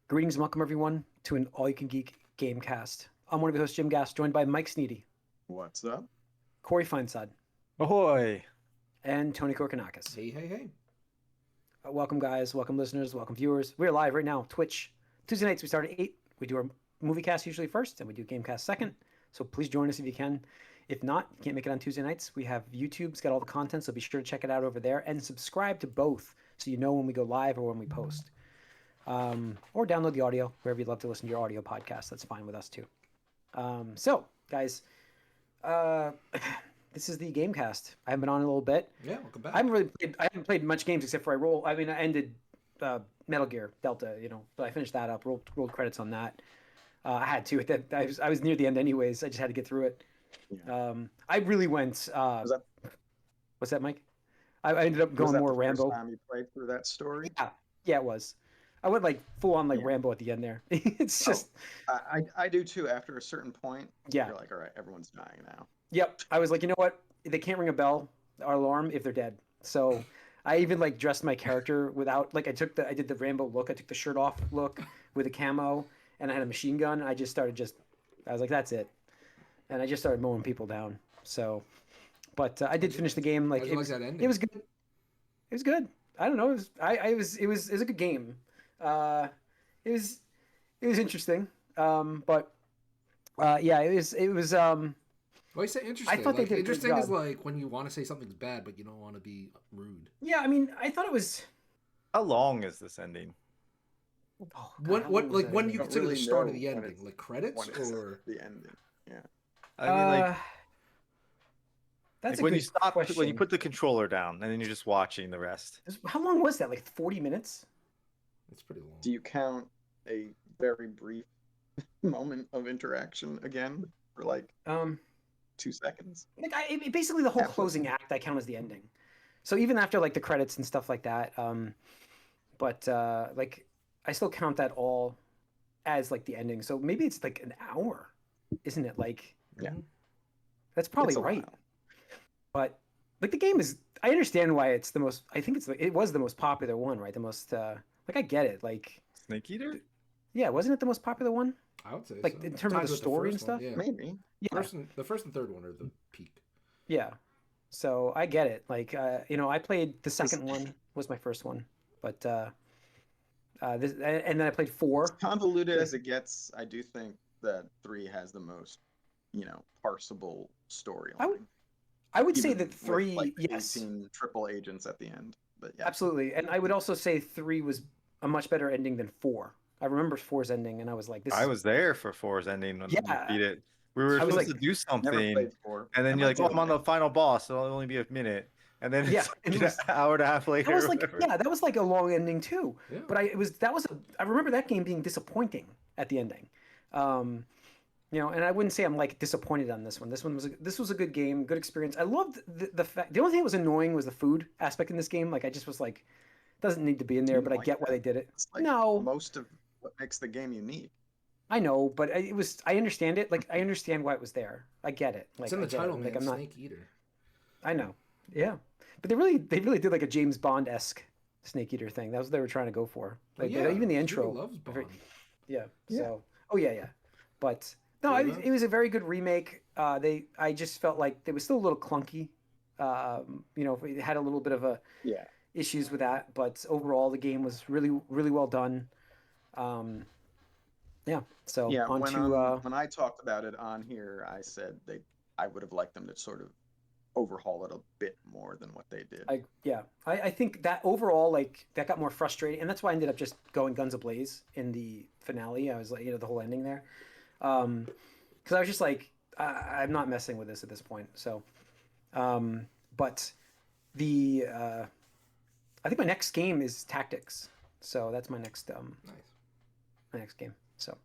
Greetings and welcome everyone to an all-you-can-geek Gamecast. I'm one of your hosts, Jim Gass, joined by Mike Sneedy, What's up? Corey Feinsod, Ahoy! and Tony Korkanakis. Hey, hey, hey. Welcome guys, welcome listeners, welcome viewers. We're live right now, Twitch. Tuesday nights we start at 8. We do our movie cast usually first, and we do Gamecast second. So please join us if you can. If not, you can't make it on Tuesday nights. We have YouTube's got all the content, so be sure to check it out over there. And subscribe to both so you know when we go live or when we post. Or download the audio wherever you'd love to listen to your audio podcast. That's fine with us too. So, guys, this is the Gamecast. I haven't been on in a little bit. Yeah, welcome back. I haven't played much games except for I ended Metal Gear Delta, but I finished that up. Rolled credits on that. I had to. I was near the end anyways. I just had to get through it. Yeah. I really went. What's that, Mike? I ended up going more Rambo. Was that the first time you played through that story? Yeah, it was. I went like full on Rambo at the end there. It's just. I do too. After a certain point, you're like, all right, everyone's dying now. Yep. I was like, you know what? They can't ring a bell or alarm if they're dead. So I even like dressed my character without I did the Rambo look. I took the shirt off look with a camo, and I had a machine gun. I just started I was like, that's it, and I just started mowing people down. So, but I did finish the game. Like it was good. It was good. I don't know. It was a good game. It was interesting. But yeah, it was. Why you say interesting? I thought they did interesting is like when you want to say something's bad, but you don't want to be rude. Yeah, I mean, I thought it was. How long is this ending? Oh, God, when do you consider the start of the ending? Like credits or the ending? Yeah. I mean, that's when you stop question. When you put the controller down and then you're just watching the rest. How long was that? Like 40 minutes? It's pretty long. Do you count a very brief moment of interaction again for 2 seconds? Basically the whole closing act I count as the ending. So even after the credits and stuff like that, but I still count that all as the ending. So maybe it's an hour, isn't it? Yeah, that's probably right. But the game is. I understand why it's the most. I think it was the most popular one, right? The most. I get it. Snake Eater. Yeah, wasn't it the most popular one? I would say so. In terms of the story and stuff. Yeah. Maybe. Yeah. The first and third one are the peak. Yeah. So I get it. I played the second one was my first one, but and then I played 4. As convoluted as it gets, I do think that 3 has the most, parsable storyline. I would say that 3, with, yes, 18 triple agents at the end, but yeah, absolutely. And I would also say 3 was a much better ending than 4. I remember 4's ending, and I was like, "This." I was there for 4's ending when we beat it. We were supposed to do something, and then you're like, "Oh, I'm on the final boss. It'll only be a minute." And then it's an hour and a half later. That was a long ending too. Yeah. But I remember that game being disappointing at the ending. And I wouldn't say I'm disappointed on this one. This was a good game, good experience. I loved the fact. The only thing that was annoying was the food aspect in this game. I just was doesn't need to be in there, but I get why they did it. It's no, most of what makes the game unique. I know, but I understand it. I understand why it was there. I get it. It's in the title, man. I'm not Snake Eater. I know. Yeah, but they really did a James Bond-esque Snake Eater thing. That was what they were trying to go for. Even the intro. Loves Bond. Yeah. So. Oh yeah. But no, it was a very good remake. I just felt like it was still a little clunky. It had a little bit of issues with that, but overall the game was really, really well done. So when I talked about it on here, I said I would have liked them to sort of overhaul it a bit more than what they did. I think that overall that got more frustrating, and that's why I ended up just going guns ablaze in the finale. I was the whole ending there, because I was just I'm not messing with this at this point. So, but I think my next game is Tactics, so that's my next my next game. So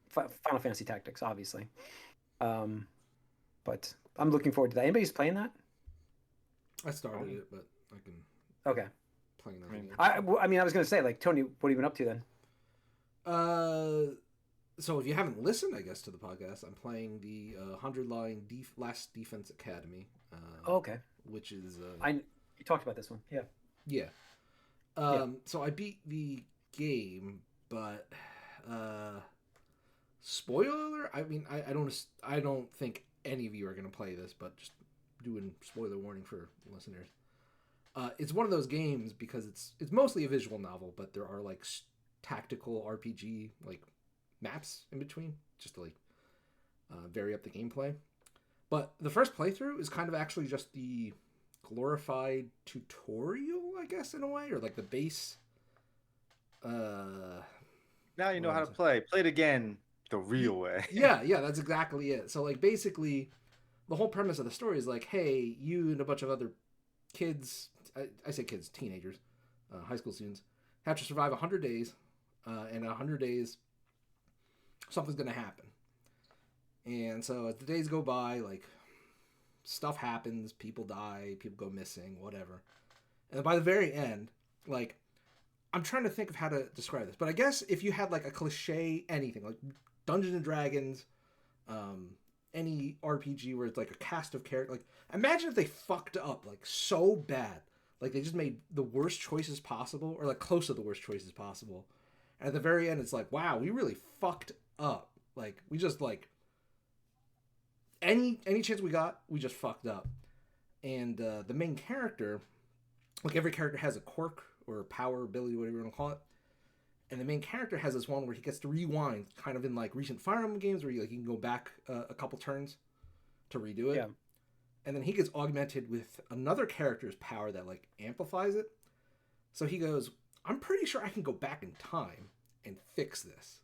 Final Fantasy Tactics, obviously. But I'm looking forward to that. Anybody's playing that? I started it, but I can. Okay. Playing that again. I mean, I was gonna say Tony, what have you been up to then? So if you haven't listened, I guess, to the podcast, I'm playing the 100-line Last Defense Academy. Okay. Which is you talked about this one, yeah. Yeah. So I beat the game But spoiler. I mean, I don't think any of you are gonna play this, but just doing spoiler warning for listeners. It's one of those games because it's mostly a visual novel, but there are like tactical RPG like maps in between, just to like vary up the gameplay. But the first playthrough is kind of actually just the glorified tutorial, I guess, in a way, or like the base. Now you know how to play. Play it again the real way. Yeah, that's exactly it. So like basically, the whole premise of the story is like, hey, you and a bunch of other kids, I say kids, teenagers, high school students, have to survive 100 days. And 100 days, something's going to happen. And so as the days go by, like, stuff happens, people die, people go missing, whatever. And by the very end, like, I'm trying to think of how to describe this, but I guess if you had, like, a cliche anything, like Dungeons and Dragons, any RPG where it's, like, a cast of characters, like, imagine if they fucked up, like, so bad. Like, they just made the worst choices possible, or, like, close to the worst choices possible. And at the very end, it's like, wow, we really fucked up. Like, we just, like, any chance we got, we just fucked up. And the main character, like, every character has a quirk or power, ability, whatever you want to call it. And the main character has this one where he gets to rewind, kind of in, like, recent Fire Emblem games where you can go back a couple turns to redo it. Yeah. And then he gets augmented with another character's power that, like, amplifies it. So he goes, I'm pretty sure I can go back in time and fix this.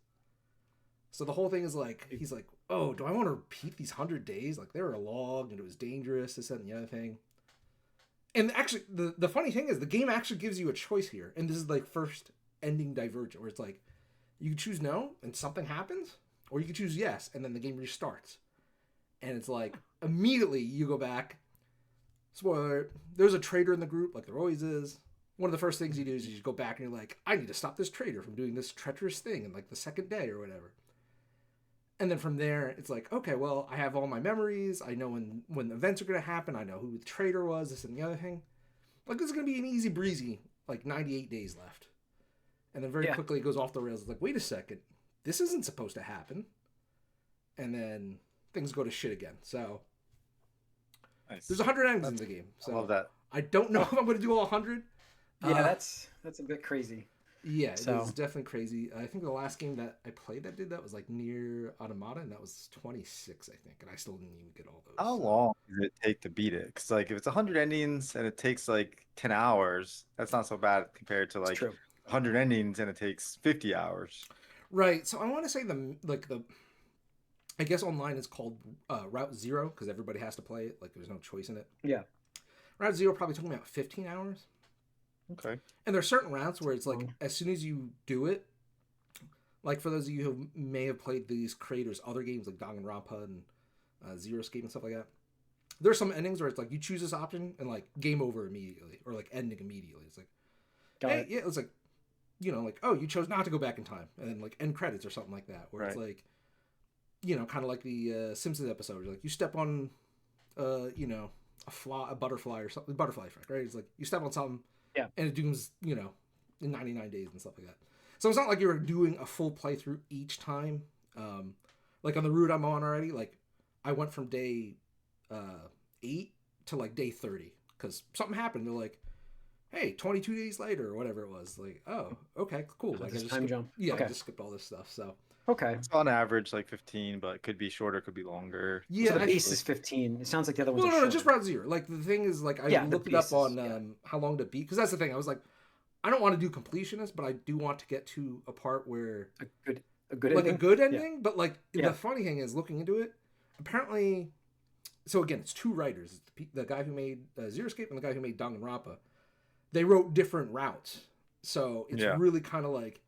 So the whole thing is like, he's like, oh, do I want to repeat these 100 days? Like, they were logged and it was dangerous, this, that, and the other thing. And actually, the funny thing is, the game actually gives you a choice here. And this is like first ending Divergent, where it's like, you can choose no and something happens, or you can choose yes and then the game restarts. And it's like, immediately you go back. Spoiler, there's a traitor in the group, like there always is. One of the first things you do is you go back and you're like, I need to stop this traitor from doing this treacherous thing in like the second day or whatever. And then from there, it's like, okay, well, I have all my memories. I know when events are going to happen. I know who the traitor was, this and the other thing. Like, this is going to be an easy breezy, like 98 days left. And then very quickly it goes off the rails. It's like, wait a second, this isn't supposed to happen. And then things go to shit again. So nice. There's 100 endings in the game. So I love that. I don't know if I'm going to do all 100. Yeah, that's a bit crazy. Yeah, it is definitely crazy. I think the last game that I played that did that was like Nier Automata, and that was 26, I think, and I still didn't even get all those. How long does it take to beat it? Because like if it's 100 endings and it takes like 10 hours, that's not so bad compared to like 100 endings and it takes 50 hours. Right. So I want to say I guess online it's called Route Zero because everybody has to play it. Like there's no choice in it. Yeah. Route Zero probably took me about 15 hours. Okay. And there's certain routes where it's like, as soon as you do it, like for those of you who may have played these creators' other games like Danganronpa and Zero Escape and stuff like that, there's some endings where it's like you choose this option and like game over immediately or like ending immediately. It's like, yeah, it's like, you know, like, oh, you chose not to go back in time, and then like end credits or something like that, where it's like, you know, kind of like the Simpsons episode, where like you step on, you know, a butterfly or something, butterfly effect, right? It's like you step on something. Yeah. And it dooms, you know, in 99 days and stuff like that. So it's not like you're doing a full playthrough each time. Like on the route I'm on already, like I went from day 8 to like day 30 because something happened. They're like, hey, 22 days later or whatever it was. Like, oh, okay, cool. Like I just time jump. Yeah, I just skipped all this stuff. So okay, it's on average like 15, but it could be shorter, could be longer. Yeah, so the base is 15. It sounds like the other ones. No, just Route Zero. Like the thing is, like I looked it up on how long to beat because that's the thing. I was like, I don't want to do completionist, but I do want to get to a part where a good like ending? a good ending. Yeah. But like the funny thing is, looking into it, apparently, so again, it's two writers. It's the guy who made Zero Escape and the guy who made Danganronpa. They wrote different routes, so it's really kind of like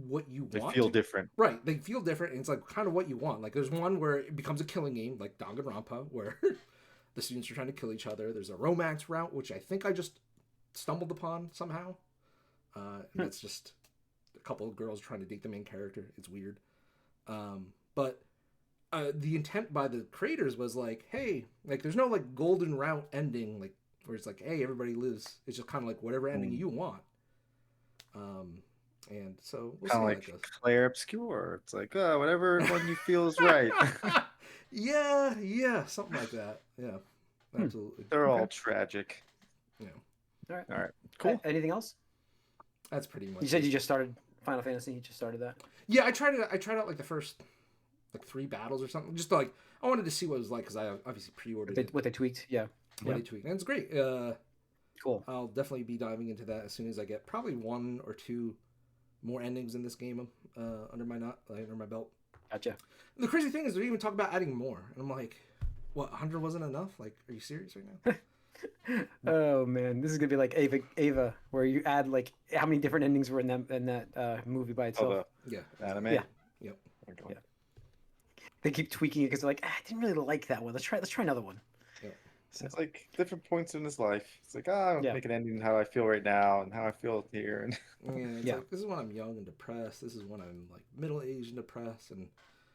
what you want. They feel different. Right, they feel different, and it's like kind of what you want. Like there's one where it becomes a killing game, like Danganronpa, where the students are trying to kill each other. There's a romance route, which I think I just stumbled upon somehow. It's just a couple of girls trying to date the main character. It's weird. But the intent by the creators was like, hey, like there's no like golden route ending, like where it's like, hey, everybody lives. It's just kind of like whatever ending you want. And so we'll see Kind of how like that goes. Claire Obscure. It's like, whatever one you feel is right. yeah, something like that. Yeah, absolutely. They're all tragic. Yeah. All right. Cool. Anything else? That's pretty much. You said you just started Final Fantasy. You just started that. Yeah, I tried out like the first 3 battles or something. Just like I wanted to see what it was like because I obviously pre-ordered it. What they tweaked, yeah. What they tweaked, and it's great. Cool. I'll definitely be diving into that as soon as I get probably 1 or 2 more endings in this game under my belt. Gotcha. And the crazy thing is, they even talk about adding more, and I'm like, what? 100 wasn't enough? Like, are you serious right now? Oh man, this is gonna be like Ava, where you add like how many different endings were in that movie by itself. Yeah. Anime. Yeah. Yep. Yeah. They keep tweaking it because they're like, I didn't really like that one. Let's try another one. So it's like different points in his life. It's like, I'll make an ending how I feel right now and how I feel here. And it's like, this is when I'm young and depressed. This is when I'm like middle-aged and depressed. And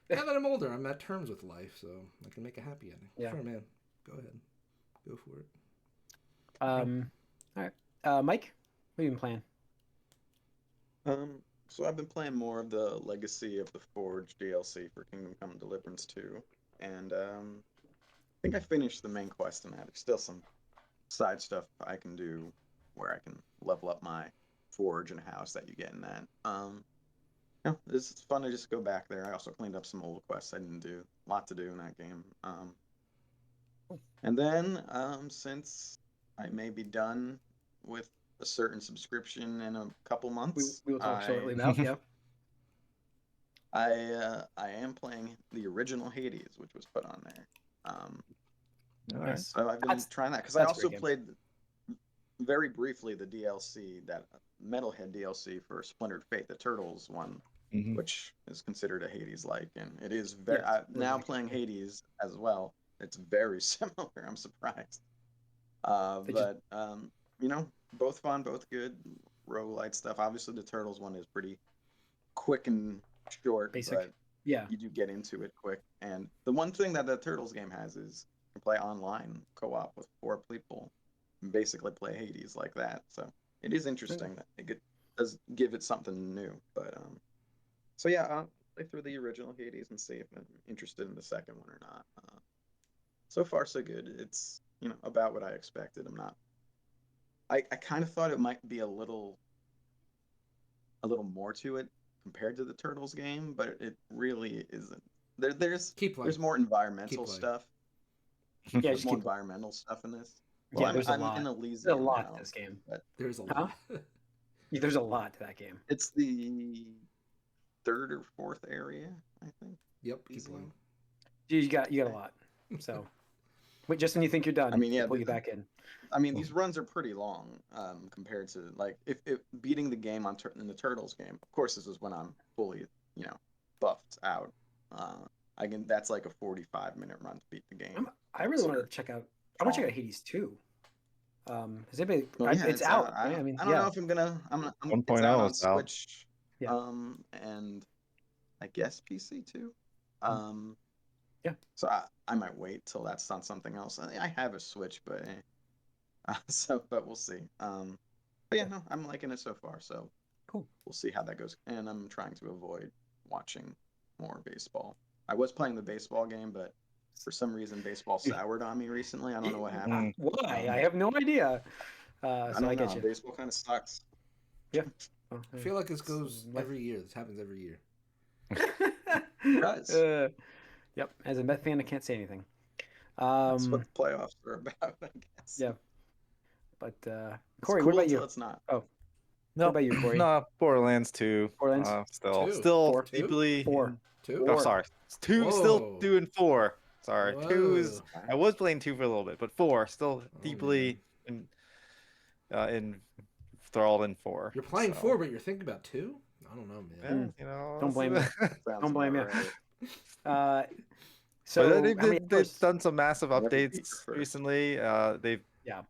now that I'm older, I'm at terms with life, so I can make a happy ending. Yeah. Sure, man. Go ahead. Go for it. All right. Mike, what have you been playing? So I've been playing more of the Legacy of the Forge DLC for Kingdom Come Deliverance 2, and I think I finished the main quest in that. There's still some side stuff I can do where I can level up my forge and house that you get in that. It's fun to just go back there. I also cleaned up some old quests I didn't do. A lot to do in that game. And then since I may be done with a certain subscription in a couple months, we will talk shortly about. Yeah. I am playing the original Hades, which was put on there. Nice. So I've been trying that because I also played very briefly the DLC, that Metalhead DLC for Splintered Fate, the Turtles one, which is considered a Hades-like, and it is very. Now playing Hades as well, it's very similar. I'm surprised. But both fun, both good roguelite stuff. Obviously, the Turtles one is pretty quick and short, basic. But you do get into it quick. And the one thing that the Turtles game has is you can play online co-op with 4 people and basically play Hades like that. So it is interesting that it does give it something new. But I'll play through the original Hades and see if I'm interested in the second one or not. So far so good. It's about what I expected. I'm not. I kind of thought it might be a little more to it compared to the Turtles game, but it really isn't. There's more environmental stuff. Yeah, there's more environmental stuff in this. Well, there's a lot. In There's a lot now, to this game. But there's a lot. There's a lot to that game. It's the 3rd or 4th area, I think. Yep. Keep playing. You got a lot. So, wait, just when you think you're done, pull you back in. I mean, these runs are pretty long compared to like if beating the game in the Turtles game. Of course, this is when I'm fully buffed out. That's like a 45-minute run to beat the game. I really want to check out. I want to check out Hades 2. Has anybody? It's out. I don't know if I'm 1.0 is on Switch. And I guess PC too. So I might wait till that's on something else. I have a Switch, but we'll see. I'm liking it so far. So cool. We'll see how that goes. And I'm trying to avoid watching more baseball. I was playing the baseball game, but for some reason baseball soured on me recently. I don't know what happened. Why? I have no idea. I don't know. Baseball kind of sucks. Yeah. I feel like this goes every year. This happens every year. It does. Yep. As a Met fan, I can't say anything. That's what the playoffs are about, I guess. Yeah. But Corey, what about you? It's not. Oh. No. What about you, Corey? No, Borderlands 2. Borderlands? Still 4. deeply. 4. 2? Oh, sorry. 2. Whoa. Still doing 4. Sorry. Whoa. 2 is. I was playing 2 for a little bit, but 4 still deeply enthralled in 4. You're playing 4, but you're thinking about 2? I don't know, man. Yeah, don't blame me. Don't blame you. Right. So they've done some massive updates recently. They've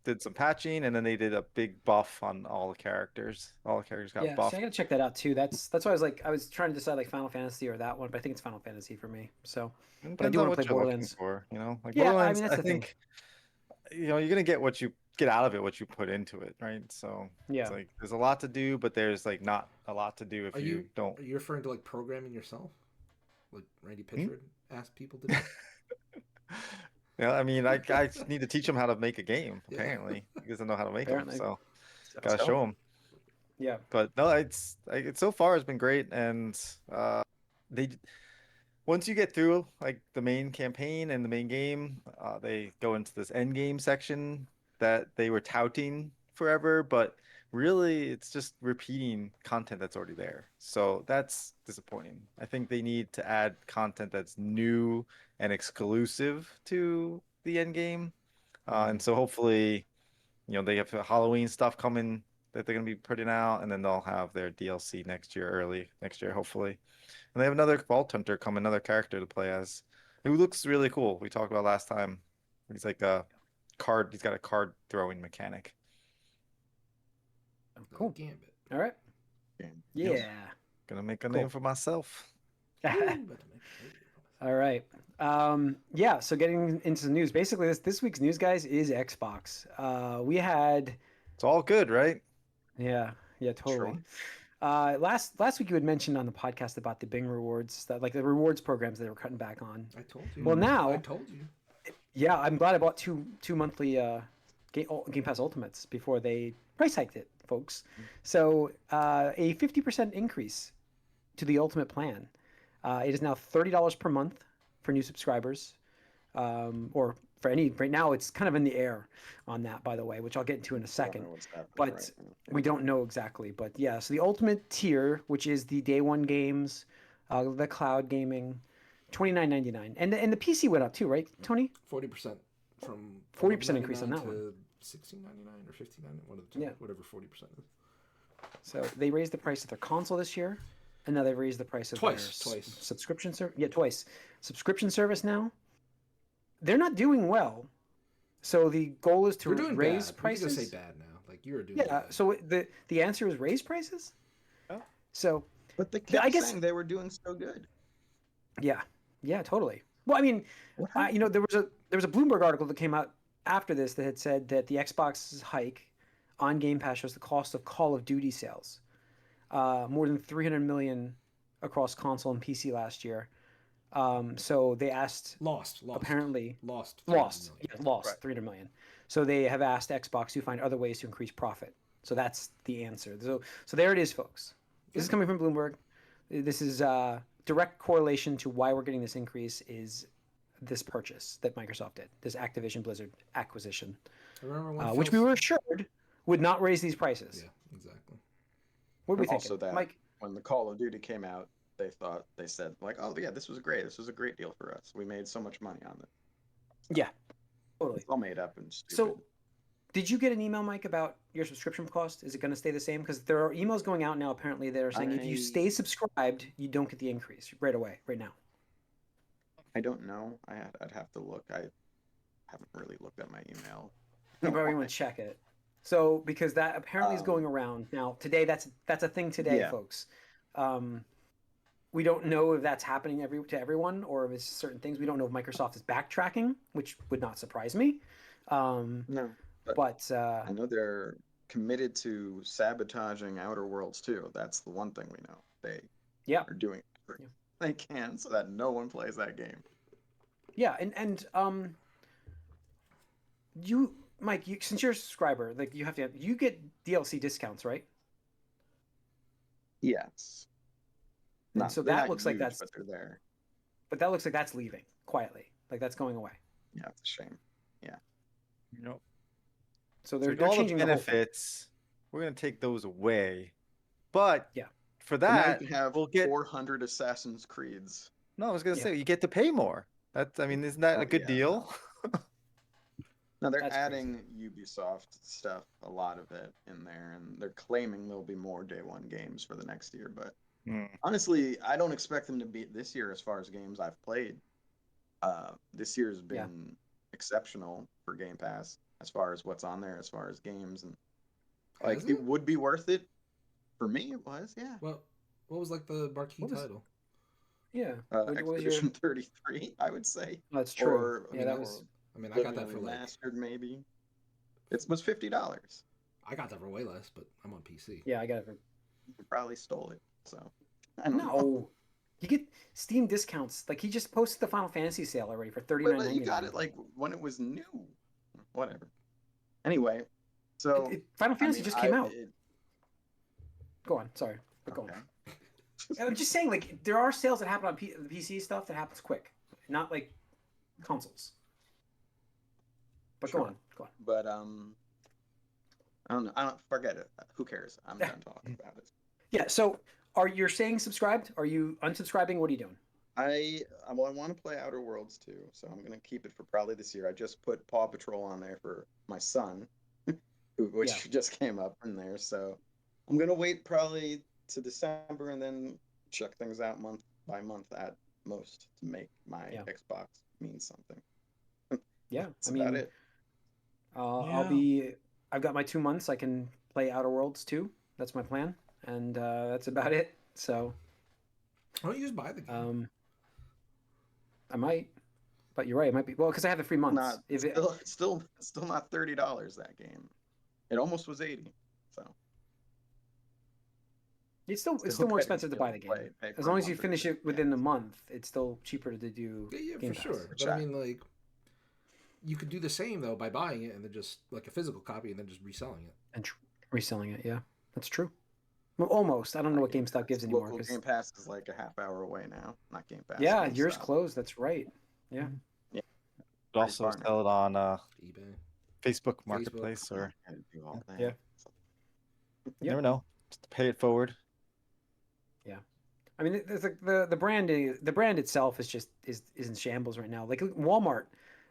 did some patching, and then they did a big buff on all the characters. All the characters got buffed. I gotta check that out too. That's why I was trying to decide like Final Fantasy or that one, but I think it's Final Fantasy for me. So, but I do want to play Borderlands. Borderlands. I think you're gonna get what you get out of it what you put into it, right? So it's like there's a lot to do, but there's like not a lot to do if you don't. Are you referring to like programming yourself, like Randy Pitchford asked people to do? Yeah, I mean, I need to teach him how to make a game. Apparently, he doesn't know how to make them, so gotta show him. Yeah, but no, it's so far has been great, and they once you get through like the main campaign and the main game, they go into this end game section that they were touting forever, but really it's just repeating content that's already there. So that's disappointing. I think they need to add content that's new and exclusive to the end game. And so hopefully, they have Halloween stuff coming that they're going to be putting out, and then they'll have their DLC early next year, hopefully. And they have another Vault Hunter come, another character to play as, who looks really cool. We talked about last time. He's like he's got a card throwing mechanic. Cool. Gambit. All right. Yeah. Gonna make a name for myself. All right. Yeah, so getting into the news. Basically, this week's news, guys, is Xbox. We had... It's all good, right? Yeah, totally. Sure. Last week you had mentioned on the podcast about the Bing rewards, that like the rewards programs that they were cutting back on. I told you. Well, now... I told you. Yeah, I'm glad I bought two monthly Gamepass Ultimates before they price hiked it, folks. So a 50% increase to the Ultimate plan. It is now $30 per month for new subscribers, or for any. Right now, it's kind of in the air on that, by the way, which I'll get into in a second. But we don't know exactly. But yeah, so the Ultimate tier, which is the day one games, the cloud gaming, $29.99, and the PC went up too, right, Tony? 40% from 40% increase on that one. $16.99 or $15.99, whatever 40% is. So they raised the price of their console this year, and now they've raised the price of twice subscription service. Yeah, twice. Subscription service now. They're not doing well, so the goal is to raise prices. You're gonna say bad now, like you're doing. Yeah. Bad. So the answer is raise prices. Oh. So. But they kept saying they were doing so good. Yeah, totally. Well, I mean, there was a Bloomberg article that came out after this that had said that the Xbox's hike on Game Pass shows the cost of Call of Duty sales, more than 300 million across console and PC last year. So they lost 300 million. So they have asked Xbox to find other ways to increase profit. So that's the answer. So there it is, folks. This is coming from Bloomberg. This is direct correlation to why we're getting this increase is this purchase that Microsoft did, this Activision Blizzard acquisition, which we were assured would not raise these prices. Yeah, exactly. What do we think? Also, that Mike, when the Call of Duty came out, they said like, oh yeah, this was great. This was a great deal for us. We made so much money on it. Yeah, totally. It's all made up and stupid. So, did you get an email, Mike, about your subscription cost? Is it going to stay the same? Because there are emails going out now, apparently, that are saying if you stay subscribed, you don't get the increase right away, right now. I don't know. I'd have to look. I haven't really looked at my email. You probably want to check it. So, because that apparently is going around now today. That's a thing today, folks. We don't know if that's happening to everyone or if it's certain things. We don't know if Microsoft is backtracking, which would not surprise me. No. But I know they're committed to sabotaging Outer Worlds too. That's the one thing we know. They are doing it. They can, so that no one plays that game. Yeah, and you, Mike, since you're a subscriber, like you get DLC discounts, right? Yes. And so that looks like that's. But they're there. But that looks like that's leaving quietly. Like that's going away. Yeah, it's a shame. Yeah. Nope. So they're all changing the benefits. We're gonna take those away, but for that we'll get 400 Assassin's Creeds. No, I was gonna say you get to pay more. Isn't that a good deal? No, they're adding Ubisoft stuff, a lot of it in there, and they're claiming there'll be more day one games for the next year. But honestly, I don't expect them to beat this year as far as games I've played. This year's been exceptional for Game Pass as far as what's on there, as far as games, and it would be worth it. For me, it was, Well, what was like the marquee title? Yeah, Expedition 33, I would say. That's true. I got that for Remastered, maybe. It was $50. I got that for way less, but I'm on PC. Yeah, I got it. For... You probably stole it. So I don't know. No, you get Steam discounts. Like he just posted the Final Fantasy sale already for $39.99. But you got it like when it was new. Whatever. Anyway, so Final Fantasy just came out. It, Go on, sorry, but go okay. on. I'm just saying, like there are sales that happen on the PC stuff that happens quick, not like consoles. But Sure. go on. But I don't know. I don't forget it. Who cares? I'm done talking about it. Yeah. So, you're saying subscribed? Are you unsubscribing? What are you doing? I want to play Outer Worlds too, so I'm gonna keep it for probably this year. I just put Paw Patrol on there for my son, which just came up in there. So I'm gonna wait probably to December and then check things out month by month at most to make my Xbox mean something. Yeah, That's about it. I've got my 2 months. I can play Outer Worlds 2. That's my plan, and that's about it. So, why don't you just buy the game? I might, but you're right. It might be because I have the 3 months. Still not $30 that game. It almost was 80. So it's still more expensive to buy the game. As long as you finish it within the month, it's still cheaper to do. Yeah, Game for Pass. sure. But I mean, like, you could do the same though by buying it and then just like a physical copy and then just reselling it. And reselling it, yeah, that's true. Well, almost. I don't know what GameStop gives anymore. Local Game Pass is like a half hour away now. Not Game Pass. Yeah, yours closed. That's right. Yeah. Yeah. But also sell it on eBay, Facebook Marketplace, or do all that. Yeah. You never know. Just pay it forward. Yeah. I mean, the brand itself is in shambles right now. Like Walmart,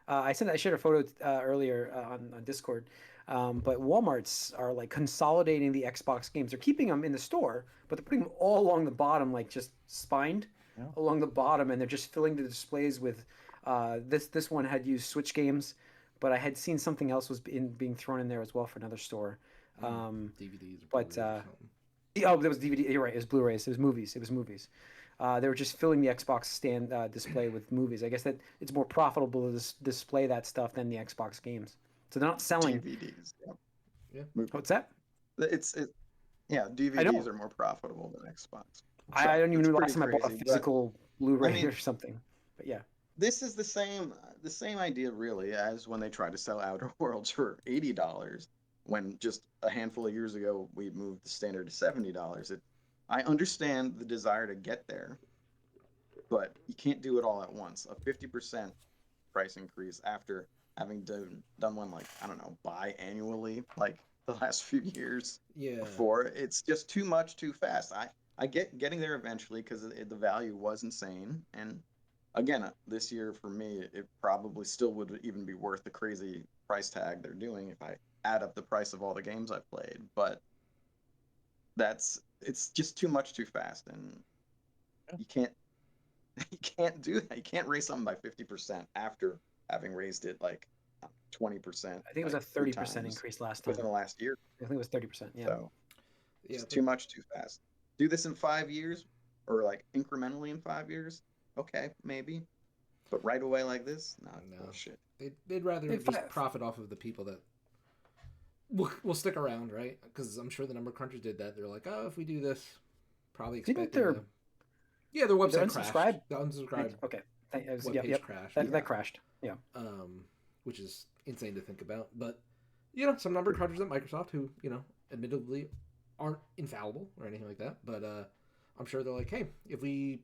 I shared a photo earlier on Discord. But Walmart's are like consolidating the Xbox games. They're keeping them in the store, but they're putting them all along the bottom, like just spined along the bottom, and they're just filling the displays with. This one had used Switch games, but I had seen something else was being thrown in there as well for another store. DVDs. But there was DVD. You're right. It was Blu-rays. It was movies. They were just filling the Xbox stand display with movies. I guess that it's more profitable to display that stuff than the Xbox games. So they're not selling DVDs. Yeah. What's that? DVDs are more profitable than Xbox. I don't even know the last time I bought a crazy, physical Blu-ray or something. But yeah. This is the same idea really as when they tried to sell Outer Worlds for $80 when just a handful of years ago we moved the standard to $70. I understand the desire to get there, but you can't do it all at once. A 50% price increase after having done one like, I don't know, biannually like the last few years before. It's just too much too fast. I get getting there eventually because the value was insane. And again, this year for me, it probably still would even be worth the crazy price tag they're doing if I add up the price of all the games I've played. But it's just too much too fast, and you can't do that. You can't raise something by 50% after having raised it like 20%. I think it was a 30% increase last time within the last year. I think it was 30%. Yeah. So it's too much too fast. Do this in 5 years, or like incrementally in 5 years. Okay, maybe, but right away like this, no. Bullshit. They'd rather just profit off of the people that will stick around, right? Because I'm sure the number crunchers did that. They're like, oh, if we do this, probably expect their website crashed. The unsubscribe. Okay. Webpage crashed. That crashed. Yeah. Which is insane to think about. But some number crunchers at Microsoft who admittedly aren't infallible or anything like that. But I'm sure they're like, hey, if we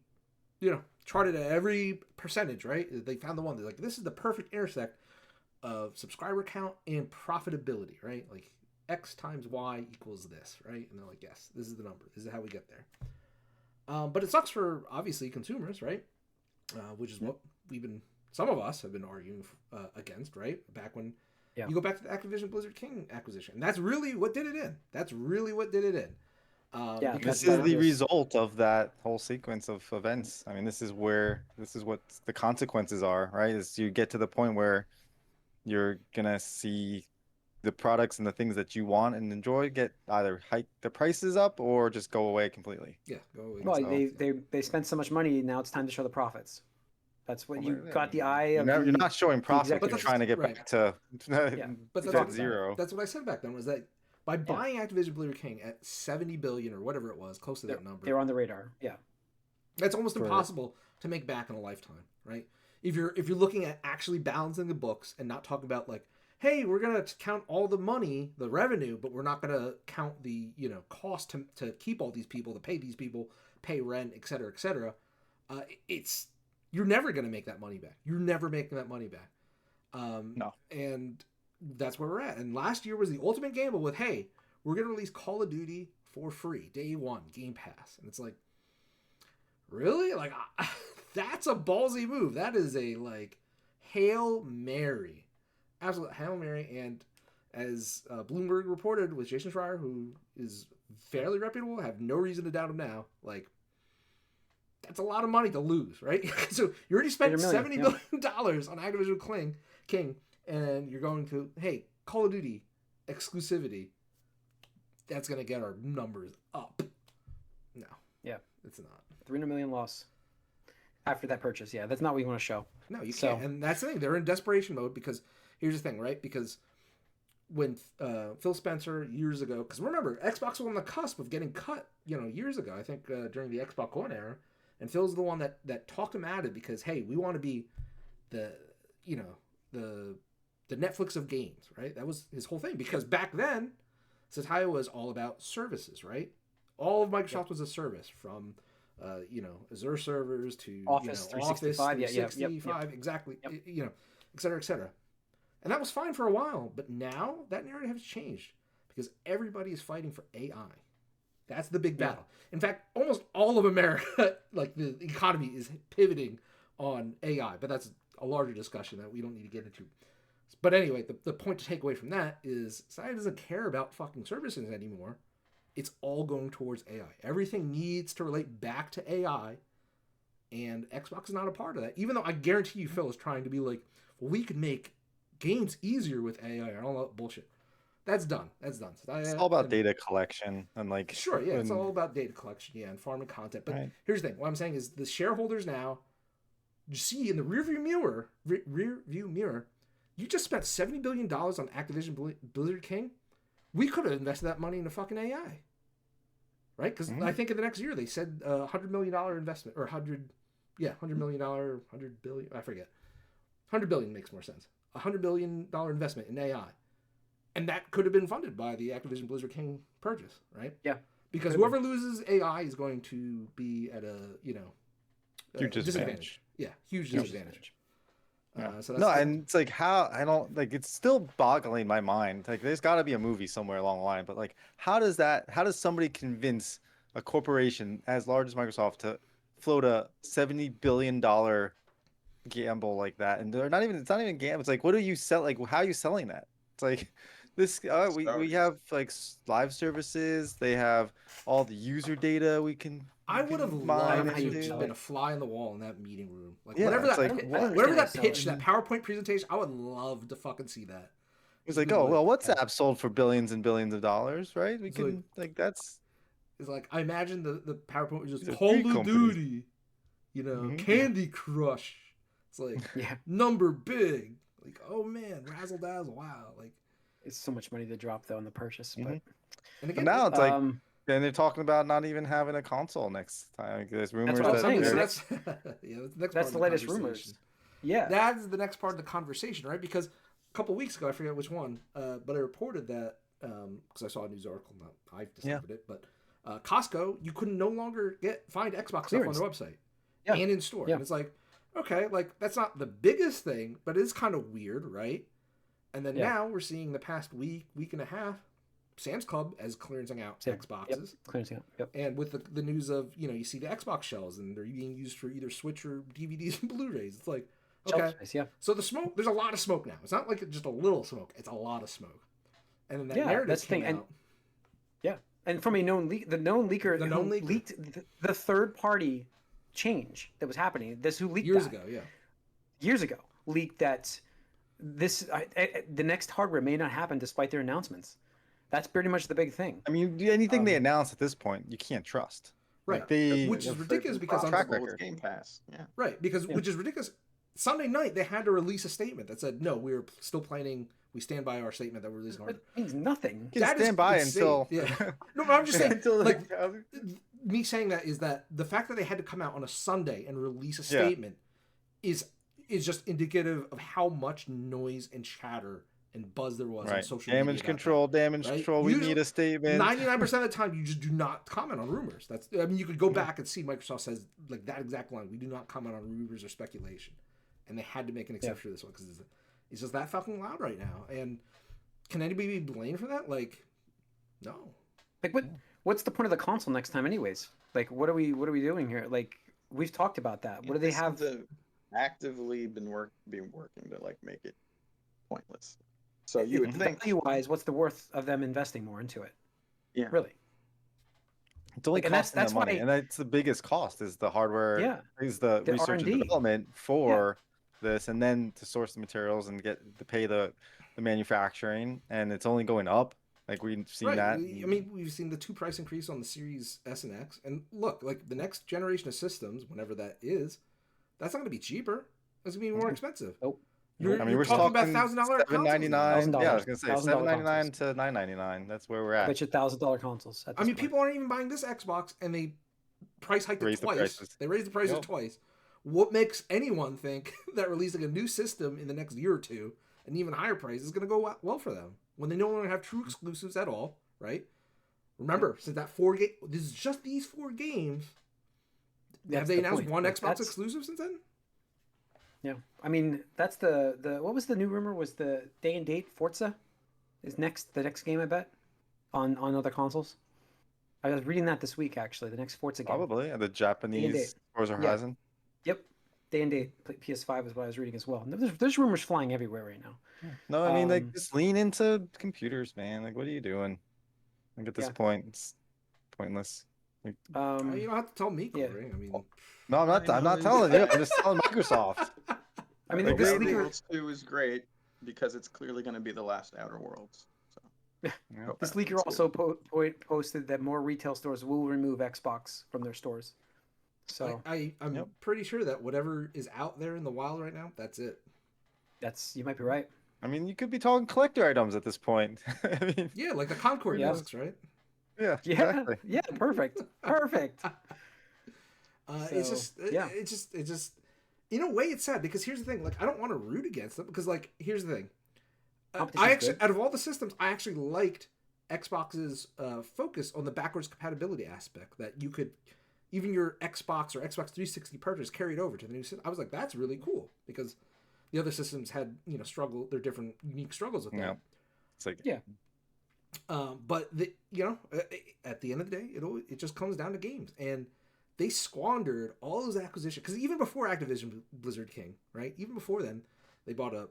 charted at every percentage, right? They found the one. They're like, this is the perfect intersect of subscriber count and profitability, right? Like X times Y equals this, right? And they're like, yes, this is the number. This is how we get there. But it sucks for obviously consumers, right? Which is what some of us have been arguing against, right? Back when you go back to the Activision Blizzard King acquisition. And that's really what did it in. This is the result of that whole sequence of events. I mean, this is what the consequences are, right? Is you get to the point where you're gonna see the products and the things that you want and enjoy get either hike the prices up or just go away completely. Yeah, go away. Well, they spent so much money. Now it's time to show the profits. That's what Well, you got the eye You're of. not, the, you're not showing profit. executive. You're trying to get Right. back to Yeah. But Exactly. that's zero. That's what I said back then, was that by buying Activision Blizzard King at 70 billion or whatever it was, close to that number, They're on the radar. Yeah. that's almost For- impossible to make back in a lifetime, right? If you're looking at actually balancing the books and not talking about like, hey, we're gonna count all the money, the revenue, but we're not gonna count the cost to keep all these people, to pay these people, pay rent, et cetera, et cetera. It's you're never gonna make that money back. You're never making that money back. No. And that's where we're at. And last year was the ultimate gamble with, hey, we're gonna release Call of Duty for free, day one, Game Pass, and it's like, really? Like, that's a ballsy move. That is a like Hail Mary, absolute Hail Mary. And as Bloomberg reported with Jason Schreier, who is fairly reputable, I have no reason to doubt him now. Like, that's a lot of money to lose, right? So you already spent $70 million on Activision King, and you're going to, hey, Call of Duty exclusivity. That's gonna get our numbers up. No. Yeah. It's not. 300 million loss after that purchase. Yeah, that's not what you want to show. No, you So- can't. And that's the thing. They're in desperation mode because here's the thing, right? Because when Phil Spencer years ago, because remember, Xbox was on the cusp of getting cut, years ago. I think during the Xbox One era, and Phil's the one that talked him out of it because, hey, we want to be the Netflix of games, right? That was his whole thing. Because back then, Satya was all about services, right? All of Microsoft was a service, from Azure servers to Office 365, Office yeah, 365, exactly, Yep. et cetera, et cetera. And that was fine for a while, but now that narrative has changed because everybody is fighting for AI. That's the big battle. In fact, almost all of America, like the economy, is pivoting on AI, but that's a larger discussion that we don't need to get into. But anyway, the point to take away from that is Satya doesn't care about fucking services anymore. It's all going towards AI. Everything needs to relate back to AI, and Xbox is not a part of that. Even though I guarantee you Phil is trying to be like, well, we could make games easier with AI and all that bullshit. That's done. So It's all about data collection and like. Sure, yeah, it's all about data collection, and farming content. But here's the thing: what I'm saying is the shareholders now, you see in the rearview mirror, you just spent $70 billion on Activision Blizzard King. We could have invested that money into fucking AI, right? Because I think in the next year they said $100 million investment, or $100 million, $100 billion, I forget. $100 billion makes more sense. $100 billion investment in AI. And that could have been funded by the Activision Blizzard King purchase, right? Yeah. Because whoever loses AI is going to be at a, Huge disadvantage. Yeah, huge disadvantage. So that's No, and it's like how I don't like. It's still boggling my mind. Like, there's got to be a movie somewhere along the line, but like, how does somebody convince a corporation as large as Microsoft to float a $70 billion gamble like that? And they're not even. It's not even gamble. It's like, what do you sell? Like, how are you selling that? It's like this. We have like live services. They have all the user data we can. I would have mine loved and to do have it. been a fly in the wall in that meeting room. Like, Yeah, whatever it's that, like, whatever that sell pitch, it. that PowerPoint presentation, I would love to fucking see that. It's like, oh well, WhatsApp sold for billions and billions of dollars, right? We It's can like that's. It's like, I imagine the PowerPoint was just These are Call big of companies. Duty, Mhm. Candy Crush. It's like Yeah. number big. Like, oh man, razzle dazzle, wow. Like, It's so much money to drop though in the purchase. But and And again, now it's like, um, and they're talking about not even having a console next time. Like, there's rumors what I'm that saying, so they're- that's yeah, that's the next part that's of the latest conversation. rumors. Yeah. That's the next part of the conversation, right? Because a couple weeks ago, I forget which one, but I reported that because I saw a news article, not I discovered it, but Costco, you could no longer find Xbox Clearance. stuff on their website Yeah. and in store. Yeah. And it's like, okay, like that's not the biggest thing, but it's kind of weird, right? And then Yeah. now we're seeing the past week and a half, Sam's Club as clearancing out Xboxes. Yep. Cleansing up. Yep. And with the news of, you see the Xbox shells and they're being used for either Switch or DVDs and Blu-rays. It's like, okay. Shelf space, yeah. So the smoke, there's a lot of smoke now. It's not like just a little smoke. It's a lot of smoke. And then that Yeah, narrative that's the came thing, and- out. And from a known leak, the known leaker, The who known leaker. leaked the third party change that was happening. This who leaked Years that. ago, yeah. Years ago, leaked that the next hardware may not happen despite their announcements. That's pretty much the big thing. I mean, anything they announce at this point, you can't trust. Right. Like they, Which is They've ridiculous been because on track profitable with record. Game Pass. Yeah. Right, because Yeah. which is ridiculous. Sunday night they had to release a statement that said, "No, we're still planning. We stand by our statement that we're releasing hard." It means nothing. can That is stand by insane. until Yeah. No, but I'm just saying, until like, me saying that is that the fact that they had to come out on a Sunday and release a Yeah. statement is just indicative of how much noise and chatter and buzz there was on right. social media. Damage about control, damage right? control. We Usually- need a statement. 99% of the time, you just do not comment on rumors. I mean, you could go back and see Microsoft says like that exact line. We do not comment on rumors or speculation, and they had to make an exception for this one because it's just that fucking loud right now. And can anybody be blamed for that? Like, no. Like what's the point of the console next time, anyways? Like, what are we doing here? Like, we've talked about that. What do they have? Actively been working to like make it pointless. So you would think, value-wise, what's the worth of them investing more into it? Yeah. Really. It's only Like, and costing that's them money, why- and that's the biggest cost is the hardware. Yeah. Is the research R&D. and development for this, and then to source the materials and get to pay the manufacturing, and it's only going up. Like we've seen Right. that. I mean, we've seen the 2 price increase on the Series S and X, and look, like the next generation of systems, whenever that is, that's not going to be cheaper. That's going to be more expensive. Nope. You're we're talking about talking $1,000 $799. $1,000. Yeah, I was gonna say $1,000 $799 to $999. That's where we're I at. bet you $1,000 consoles. At I this mean, point. people aren't even buying this Xbox, and they price hiked it Raised the twice. prices. They raised the prices Yep. twice. What makes anyone think that releasing a new system in the next year or two, an even higher price, is going to go well for them when they no longer have true exclusives at all? Right? Remember, since that this is just these 4 games. Have That's they the announced point. one Like, Xbox that's- exclusive since then? Yeah, I mean that's the what was the new rumor? Was the day and date Forza is the next game, I bet, on other consoles. I was reading that this week actually. The next Forza game. Probably the Japanese Forza Horizon. Yep, day and date PS5 is what I was reading as well. There's rumors flying everywhere right now. No, I mean like just lean into computers, man. Like what are you doing? Like at this Yeah. point, it's pointless. Like, You don't have to tell me, yeah. Corey. I mean, no, I'm not. I'm not telling you. I'm just telling Microsoft. I mean, Like, this Outer leaker. Worlds 2 is great because it's clearly going to be the last Outer Worlds. So Yeah. hope This that leaker happens also posted that more retail stores will remove Xbox from their stores. So I'm Yep. pretty sure that whatever is out there in the wild right now, that's it. you might be right. I mean, you could be talking collector items at this point. I mean, Yeah, like the Concord Yeah. discs, right? yeah, Yeah, exactly. yeah, perfect. It's So, just, yeah. it's just, in a way, it's sad because here's the thing. Like, I don't want to root against them because, like, here's the thing. I Competition's actually, good. out of all the systems, I actually liked Xbox's focus on the backwards compatibility aspect that you could, even your Xbox or Xbox 360 purchase carried over to the new system. I was like, that's really cool because the other systems had, their different unique struggles with that. Yeah. It's like Yeah. But at the end of the day, it just comes down to games, and they squandered all those acquisitions because even before Activision Blizzard King, right? Even before then, they bought up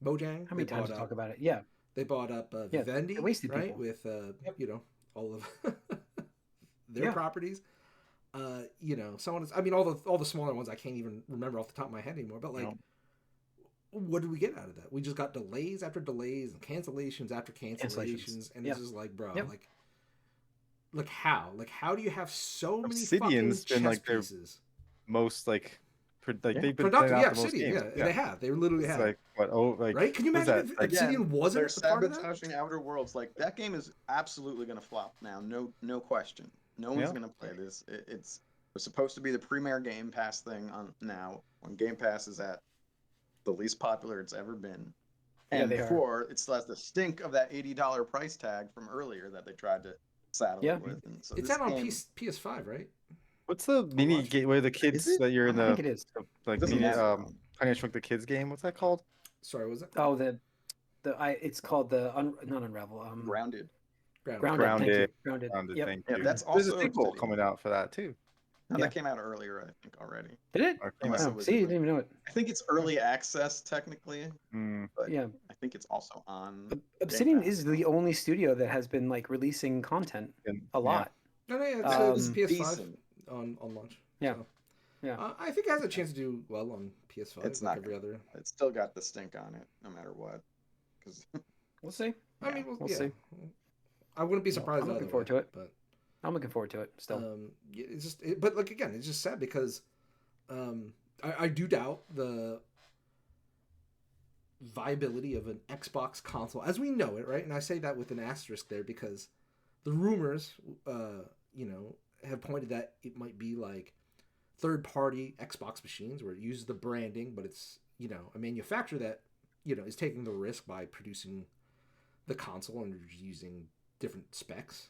Mojang. How many They times bought to talk up- about it? Yeah. They bought up Yeah, Vivendi, they wasted right? people. With Yep. all of their Yeah. properties. Someone. I mean, all the smaller ones I can't even remember off the top of my head anymore. But like, No. what did we get out of that? We just got delays after delays and cancellations after cancellations, and it's just like, bro, Yep. like how do you have so many Obsidian's fucking been, chess like, their pieces? most like they've been Productive, putting yeah, out the most Obsidian, games. yeah, they have. They literally It's have. like what? Oh, like Right? Can you what is imagine that? if Like, Obsidian they're wasn't a part of that? sabotaging Outer Worlds. Like that game is absolutely going to flop now. No question. No one's Yeah. going to play this. It was supposed to be the premier Game Pass thing on now. When Game Pass is at the least popular it's ever been, Yeah, and they are. before it still has the stink of that $80 price tag from earlier that they tried to saddle Yeah. it with. And so It's this out on game, PS5, right? what's the mini much? game where the kids it? that you're in I think the it is. like Doesn't mini, matter. Honey I Shrunk the Kids game? What's that called? Sorry, was it? Oh, it's called not Unravel. Grounded. Grounded. Grounded. Thank you. Grounded. Grounded, Yep. thank Yeah, you. that's There's a also sequel Obsidian. coming out for that too. No, Yeah. that came out earlier, I think, already. Did it? Or came Unless out. it Oh, was see, you in didn't even know it. I think it's early access technically, Mm, but Yeah. I think it's also on. Obsidian Pass. is the only studio that has been like releasing content and- a lot. No, yeah, it's Um, PS5 decent. on launch. Yeah. So. Yeah. I think it has a chance to do well on PS5. It's like not every other. It's still got the stink on it, no matter what. Because We'll see. I mean, We'll yeah. see. I wouldn't be surprised. I'm looking either forward way, to it. But I'm looking forward to it still. It's just, but like again, it's just sad because I do doubt the viability of an Xbox console as we know it, right? And I say that with an asterisk there because the rumors, have pointed that it might be like third-party Xbox machines where it uses the branding, but it's a manufacturer that is taking the risk by producing the console and using different specs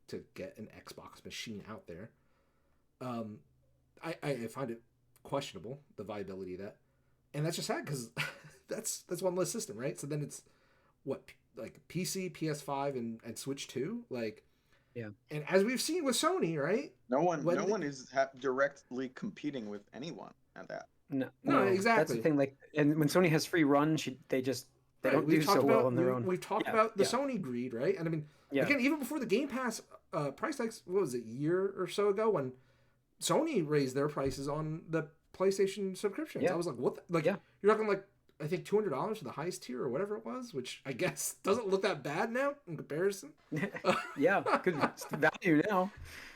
to get an Xbox machine out there. I find it questionable, the viability of that, and that's just sad because that's one less system, right? So then it's what, like PC, PS5, and Switch 2, like. Yeah. And as we've seen with Sony, right? No one is directly competing with anyone at that. No, exactly. That's the thing. Like, and when Sony has free run, they don't do so well on their own. We've talked about the Sony greed, right? And I mean, again, even before the Game Pass price tags, what was it, a year or so ago, when Sony raised their prices on the PlayStation subscriptions, I was like, what? You're talking like, I think $200 for the highest tier or whatever it was, which I guess doesn't look that bad now in comparison. Yeah, because it's the value now.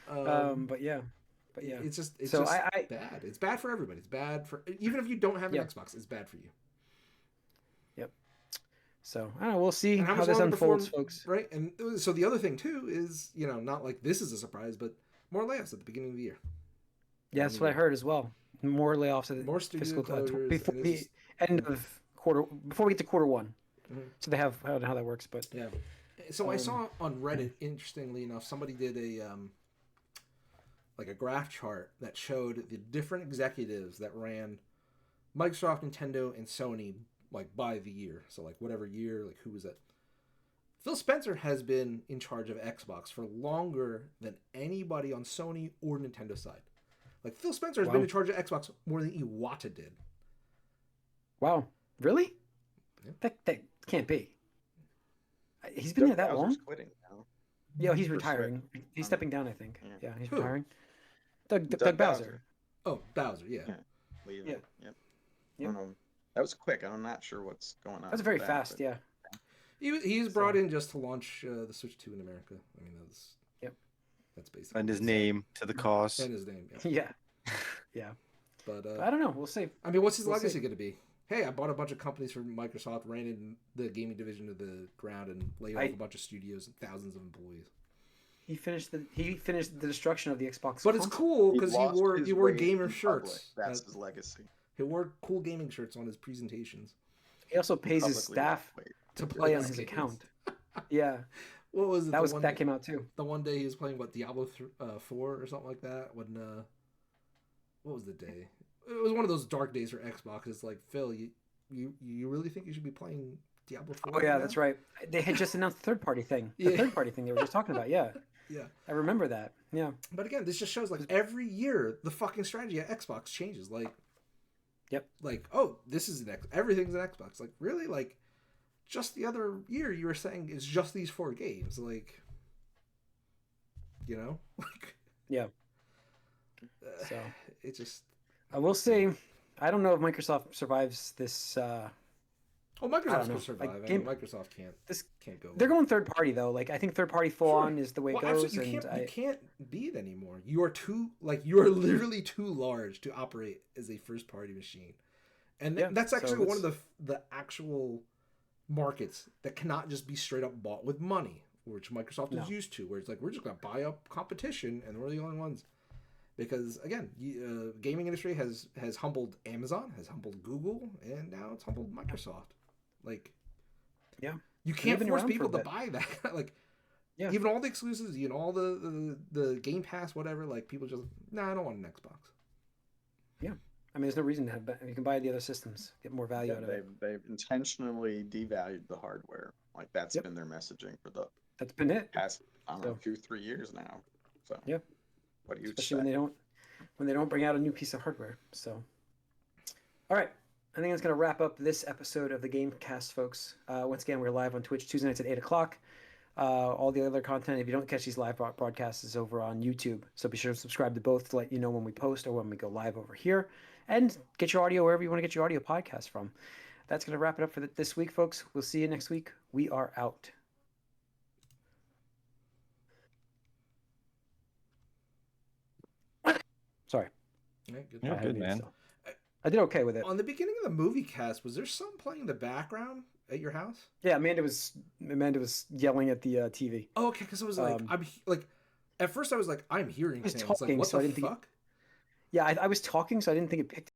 But yeah. It's just bad. It's bad for everybody. It's bad for, even if you don't have an Xbox, it's bad for you. Yep. So I don't know. We'll see how this unfolds, folks. Right. And so the other thing too is, not like this is a surprise, but more layoffs at the beginning of the year. Yeah, that's what I heard as well. More layoffs at more the fiscal before the end of quarter, before we get to quarter one. Mm-hmm. So they have, I don't know how that works, but yeah. So I saw on Reddit, interestingly enough, somebody did a graph chart that showed the different executives that ran Microsoft, Nintendo, and Sony like by the year. So like whatever year, like who was that? Phil Spencer has been in charge of Xbox for longer than anybody on Sony or Nintendo side. Like Phil Spencer has been in charge of Xbox more than Iwata did. Wow, really? Yeah. That can't be. He's been there that long. Quitting now. Yeah, he's retiring. He's stepping down, I think. Yeah, he's retiring. Doug Bowser. Oh, Bowser, yeah. Leaving. Yep. I don't know. That was quick. I'm not sure what's going on. That's very fast, yeah. He's brought in just to launch the Switch 2 in America. I mean, that's basically. And his name to the cause. And his name, yeah. Yeah. But I don't know. We'll see. I mean, what's his legacy going to be? Hey, I bought a bunch of companies from Microsoft, ran in the gaming division to the ground, and laid off a bunch of studios and thousands of employees. He finished the destruction of the Xbox. But it's cool because he wore gamer shirts. That's his legacy. He wore cool gaming shirts on his presentations. He also pays his staff to play on his account. Yeah. What was it? That came out too. The one day he was playing Diablo 4 or something like that. When what was the day? It was one of those dark days for Xbox. It's like, Phil, you really think you should be playing Diablo 4? Oh yeah, that's right. They had just announced the third-party thing. The third-party thing they were just talking about. Yeah. Yeah. I remember that. Yeah. But again, this just shows like every year the fucking strategy at Xbox changes. Like. Yep. Like, oh, this is everything's an Xbox. Like, really? Like, just the other year you were saying it's just these 4 games. Like, like. Yeah. So it just. We'll see. I don't know if Microsoft survives this. Microsoft will survive. Microsoft can't go. They're going third party though. Like I think third party full on is the way it goes. You can't be it anymore. You are literally too large to operate as a first party machine, and that's actually one of the actual markets that cannot just be straight up bought with money, which Microsoft is used to. Where it's like we're just gonna buy up competition, and we're the only ones. Because again, gaming industry has humbled Amazon, has humbled Google, and now it's humbled Microsoft. Like, you can't force people to buy that. Like, even all the exclusives, all the Game Pass, whatever. Like, people just I don't want an Xbox. Yeah, I mean, there's no reason to have. You can buy the other systems, get more value out of it. They've intentionally devalued the hardware. Like that's been their messaging for the. That's been it. Past 2-3 years now. So what do you especially when they don't bring out a new piece of hardware. So, all right, I think that's gonna wrap up this episode of the Gamecast, folks. Once again, we're live on Twitch Tuesday nights at 8:00. All the other content, if you don't catch these live broadcasts, is over on YouTube. So be sure to subscribe to both to let you know when we post or when we go live over here, and get your audio wherever you want to get your audio podcast from. That's gonna wrap it up for this week, folks. We'll see you next week. We are out. Yeah, good. Yeah, I good haven't man. so. I did okay with it. On the beginning of the movie cast, was there some playing in the background at your house? Yeah, Amanda was yelling at the TV. Oh, okay, because it was like like at first I was like I'm hearing I was things like talking, what so the I didn't think. fuck? Yeah, I was talking, so I didn't think it picked